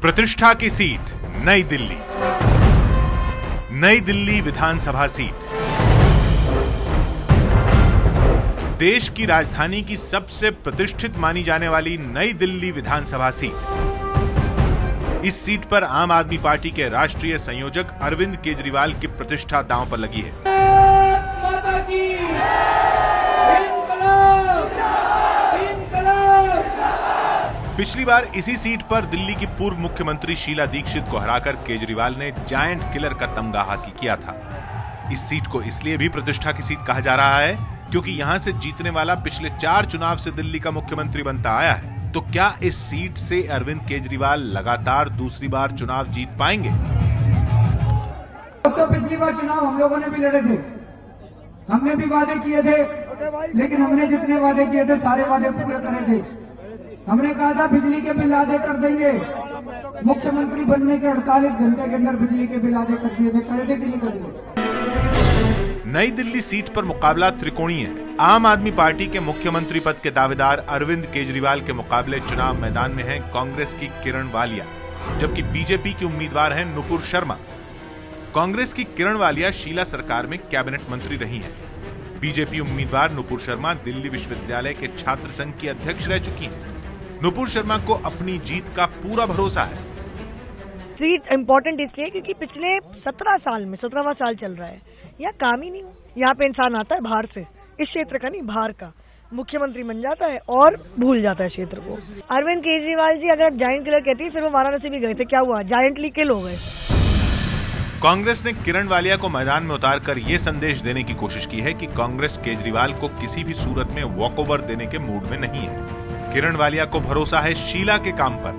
प्रतिष्ठा की सीट नई दिल्ली। नई दिल्ली विधानसभा सीट देश की राजधानी की सबसे प्रतिष्ठित मानी जाने वाली नई दिल्ली विधानसभा सीट। इस सीट पर आम आदमी पार्टी के राष्ट्रीय संयोजक अरविंद केजरीवाल की प्रतिष्ठा दांव पर लगी है। पिछली बार इसी सीट पर दिल्ली की पूर्व मुख्यमंत्री शीला दीक्षित को हराकर केजरीवाल ने जायंट किलर का तमगा हासिल किया था। इस सीट को इसलिए भी प्रतिष्ठा की सीट कहा जा रहा है क्योंकि यहां से जीतने वाला पिछले 4 चुनाव से दिल्ली का मुख्यमंत्री बनता आया है। तो क्या इस सीट से अरविंद केजरीवाल लगातार दूसरी बार चुनाव जीत पाएंगे? दोस्तों, पिछली बार चुनाव हम लोगों ने भी लड़े थे, हमने भी वादे किए थे, लेकिन हमने जितने वादे किए थे सारे वादे पूरे करे थे। हमने कहा था बिजली के बिल आधे कर देंगे, मुख्यमंत्री बनने के 48 घंटे के अंदर बिजली के बिल आधे कर दिए थे। करे थे कि नहीं करे? नई दिल्ली सीट पर मुकाबला त्रिकोणीय है। आम आदमी पार्टी के मुख्यमंत्री पद के दावेदार अरविंद केजरीवाल के मुकाबले चुनाव मैदान में हैं कांग्रेस की किरण वालिया, जबकि बीजेपी की उम्मीदवार हैं नुपुर शर्मा। कांग्रेस की किरण वालिया शीला सरकार में कैबिनेट मंत्री रही हैं। बीजेपी उम्मीदवार नुपुर शर्मा दिल्ली विश्वविद्यालय के छात्र संघ की अध्यक्ष रह चुकी हैं। नुपुर शर्मा को अपनी जीत का पूरा भरोसा है। सीट इम्पोर्टेंट इसलिए क्योंकि पिछले 17 साल में 17वां साल चल रहा है, यहाँ काम ही नहीं। यहाँ पे इंसान आता है बाहर से, इस क्षेत्र का नहीं बाहर का, मुख्यमंत्री बन जाता है और भूल जाता है क्षेत्र को। अरविंद केजरीवाल जी अगर जायंट किलर कहती है, फिर वो वाराणसी भी गए थे, क्या हुआ? जायंटली किल हो गए। कांग्रेस ने किरण वालिया को मैदान में उतारकर ये संदेश देने की कोशिश की है कि कांग्रेस केजरीवाल को किसी भी सूरत में वॉकओवर देने के मूड में नहीं है। किरण वालिया को भरोसा है शीला के काम पर।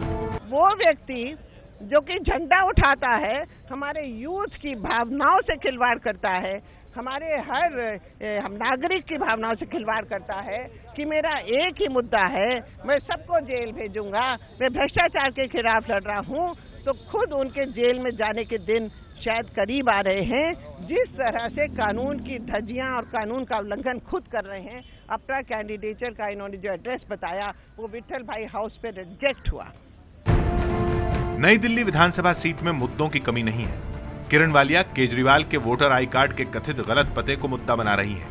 वो व्यक्ति जो कि झंडा उठाता है, हमारे यूथ की भावनाओं से खिलवाड़ करता है, हमारे हम नागरिक की भावनाओं से खिलवाड़ करता है कि मेरा एक ही मुद्दा है, मैं सबको जेल भेजूंगा, मैं भ्रष्टाचार के खिलाफ लड़ रहा हूं, तो खुद उनके जेल में जाने के दिन शायद करीब आ रहे हैं। जिस तरह से कानून की धज्जियां और कानून का उल्लंघन खुद कर रहे हैं, अपना कैंडिडेचर का इन्होंने जो एड्रेस बताया वो विठल भाई हाउस पे रिजेक्ट हुआ। नई दिल्ली विधानसभा सीट में मुद्दों की कमी नहीं है। किरण वालिया केजरीवाल के वोटर आई कार्ड के कथित गलत पते को मुद्दा बना रही है,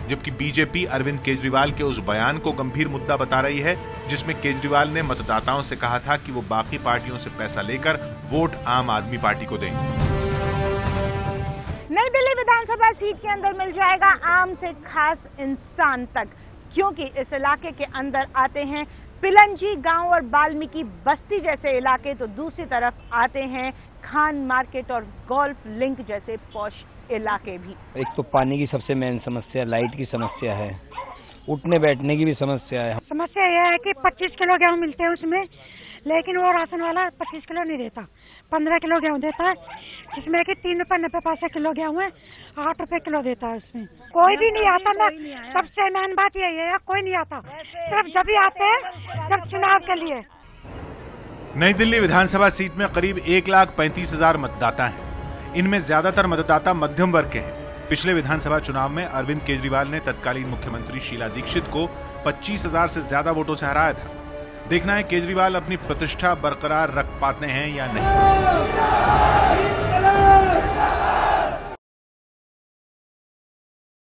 जबकि बीजेपी अरविंद केजरीवाल के उस बयान को गंभीर मुद्दा बता रही है जिसमें केजरीवाल ने मतदाताओं से कहा था कि वो बाकी पार्टियों से पैसा लेकर वोट आम आदमी पार्टी को दें। नई दिल्ली विधानसभा सीट के अंदर मिल जाएगा आम से खास इंसान तक, क्योंकि इस इलाके के अंदर आते हैं पिलंजी गांव और वाल्मीकि बस्ती जैसे इलाके, तो दूसरी तरफ आते हैं खान मार्केट और गोल्फ लिंक जैसे पॉश इलाके भी। एक तो पानी की सबसे मेन समस्या, लाइट की समस्या है, उठने बैठने की भी समस्या है। समस्या यह है कि 25 किलो गेहूँ मिलते हैं उसमें, लेकिन वो राशन वाला 25 किलो नहीं देता, 15 किलो गेहूँ देता है, जिसमें कि 3 रुपए 90 पैसे किलो गेहूँ है, 8 रुपए किलो देता है उसमें। कोई भी नहीं आता ना, सबसे मेन बात यही है, कोई नहीं आता, सिर्फ जब भी आते हैं जब चुनाव के लिए। नई दिल्ली विधानसभा सीट में करीब 1,35,000 मतदाता हैं। इनमें ज्यादातर मतदाता मध्यम वर्ग के हैं। पिछले विधानसभा चुनाव में अरविंद केजरीवाल ने तत्कालीन मुख्यमंत्री शीला दीक्षित को 25,000 से ज्यादा वोटों से हराया था। देखना है केजरीवाल अपनी प्रतिष्ठा बरकरार रख पाते हैं या नहीं।